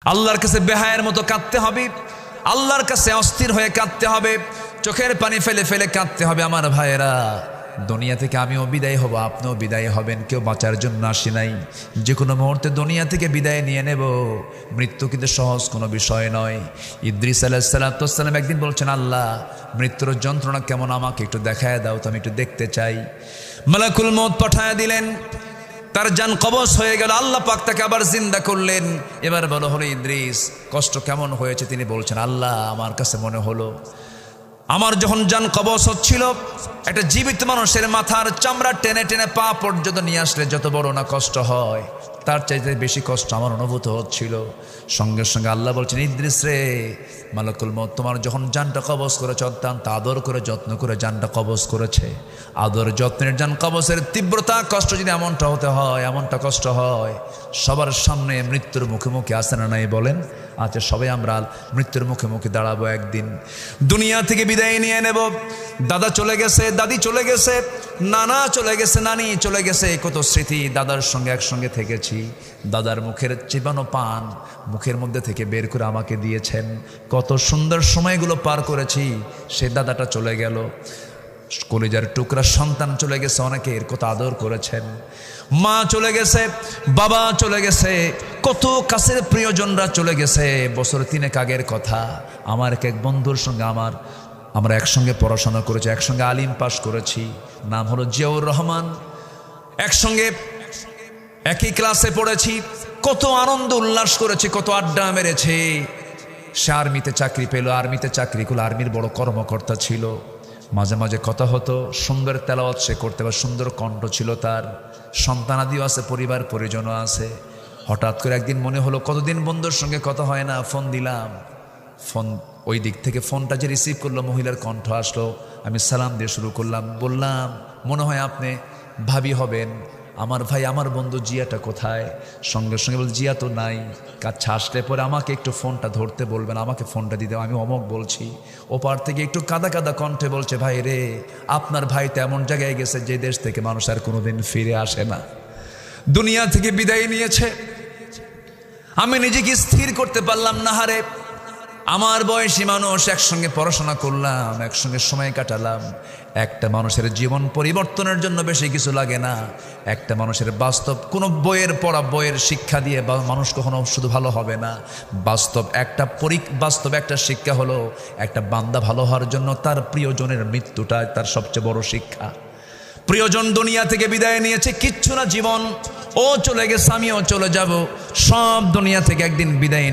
আল্লাহর কাছে বেহায়ের মতো কাঁদতে হবে, আল্লাহর কাছে অস্থির হয়ে কাঁদতে হবে, চোখের পানি ফেলে ফেলে কাঁদতে হবে। আমার ভাইয়েরা, দুনিয়া থেকে আমিও বিদায় হব, আপনিও বিদায় হবেন, কেউ বাঁচার জন্য আসি নাই। যে কোনো মুহূর্তে দুনিয়া থেকে বিদায় নিয়ে নেব। মৃত্যু কিন্তু সহজ কোনো বিষয় নয়। ইদ্রিস আলাইহিস সালাম একদিন বলছেন, আল্লাহ মৃত্যুর যন্ত্রণা কেমন আমাকে একটু দেখায় দাও তো, আমি একটু দেখতে চাই। মালাকুল মউত পাঠায় দিলেন, তার জান কবজ হয়ে গেল। আল্লাহ পাক তাকে আবার জিন্দা করলেন। এবার বলো হলো ইদ্রিস কষ্ট কেমন হয়েছে? তিনি বলছেন, আল্লাহ আমার কাছে মনে হলো আমার যখন জান কবজ হচ্ছিল, একটা জীবিত মানুষের মাথার চামড়া টেনে টেনে পা পর্যন্ত নিয়ে আসলে যত বড় না কষ্ট হয়, তার চাইতে বেশি কষ্ট আমার অনুভূত হচ্ছিল। সঙ্গে সঙ্গে আল্লাহ বলছেন, ইদ্রিস রে, মালাকুল মউত তোমার যখন জানটা কবজ করেছে, অত্যন্ত আদর করে যত্ন করে জানটা কবজ করেছে। আদর যত্নের জান কবজের তীব্রতা কষ্ট যদি এমনটা হতে হয়, এমনটা কষ্ট হয়, সবার সামনে মৃত্যুর মুখোমুখি আসে না নাই বলেন? আচ্ছা, সবাই আমরা মৃত্যুর মুখোমুখি দাঁড়াবো একদিন। দুনিয়া থেকে বিদায় নিয়ে নেব। দাদা চলে গেছে, দাদি চলে গেছে, নানা চলে গেছে, নানি চলে গেছে। কত স্মৃতি দাদার সঙ্গে একসঙ্গে থেকেছি। দাদার মুখের চিবানো পান মুখের মধ্যে থেকে বের করে আমাকে দিয়েছেন। কত সুন্দর সময়গুলো পার করেছি। সে দাদাটা চলে গেল। কলিজার টুকরা সন্তান চলে গেছে, অনেকের কত আদর করেছেন। মা চলে গেছে, বাবা চলে গেছে, কত কাছের প্রিয়জনরা চলে গেছে। বছর 3 আগের কথা, আমার এক বন্ধুর সঙ্গে আমরা একসঙ্গে পড়াশোনা করেছি, একসঙ্গে আলিম পাশ করেছি, নাম হলো জিয়াউর রহমান। একসঙ্গে একই ক্লাসে পড়েছি, কত আনন্দ উল্লাস করেছি, কত আড্ডা মেরেছে। সে আর্মিতে চাকরি পেল, আর্মিতে চাকরি করলো, আর্মির বড় কর্মকর্তা ছিল। মাঝে মাঝে কথা হতো, সুন্দর তেলাওয়াত সে করতে পারে, সুন্দর কণ্ঠ ছিল তার, সন্তানাদিও আছে, পরিবার পরিজনও আছে। হঠাৎ করে একদিন মনে হলো কতদিন বন্ধুর সঙ্গে কথা হয় না, ফোন দিলাম। ফোন ওই দিক থেকে ফোনটা যে রিসিভ করলো, মহিলার কণ্ঠ আসলো। আমি সালাম দিয়ে শুরু করলাম, বললাম, মনে হয় আপনি ভাবি হবেন। আমার ভাই, আমার বন্ধু জিয়াটা কোথায়? সঙ্গে সঙ্গে বল, জিয়া তো নাই। কাছে আসলে পরে আমাকে একটু ফোনটা ধরতে বলবেন, আমাকে ফোনটা দিতে। আমি অমক বলছি। ওপার থেকে একটু কাদা কাদা কণ্ঠে বলছে, ভাই রে, আপনার ভাই তো এমন জায়গায় গেছে যে দেশ থেকে মানুষ আর কোনোদিন ফিরে আসে না, দুনিয়া থেকে বিদায় নিয়েছে। আমি নিজেকে স্থির করতে পারলাম না। হারে, আমার বয়সী মানুষ, একসঙ্গে পড়াশোনা করলাম, একসঙ্গে সময় কাটালাম। একটা মানুষের জীবন পরিবর্তনের জন্য বেশি কিছু লাগে না। একটা মানুষের বাস্তব কোনো বইয়ের পড়া, বইয়ের শিক্ষা দিয়ে মানুষ কখনো শুধু ভালো হবে না। বাস্তব একটা শিক্ষা হলো, একটা বান্দা ভালো হওয়ার জন্য তার প্রিয়জনের মৃত্যুটা তার সবচেয়ে বড় শিক্ষা। প্রিয়জন দুনিয়া থেকে বিদায় নিয়েছে, কিচ্ছু না জীবন, ও চলে গেছে, আমিও চলে যাব। সব দুনিয়া থেকে একদিন বিদায়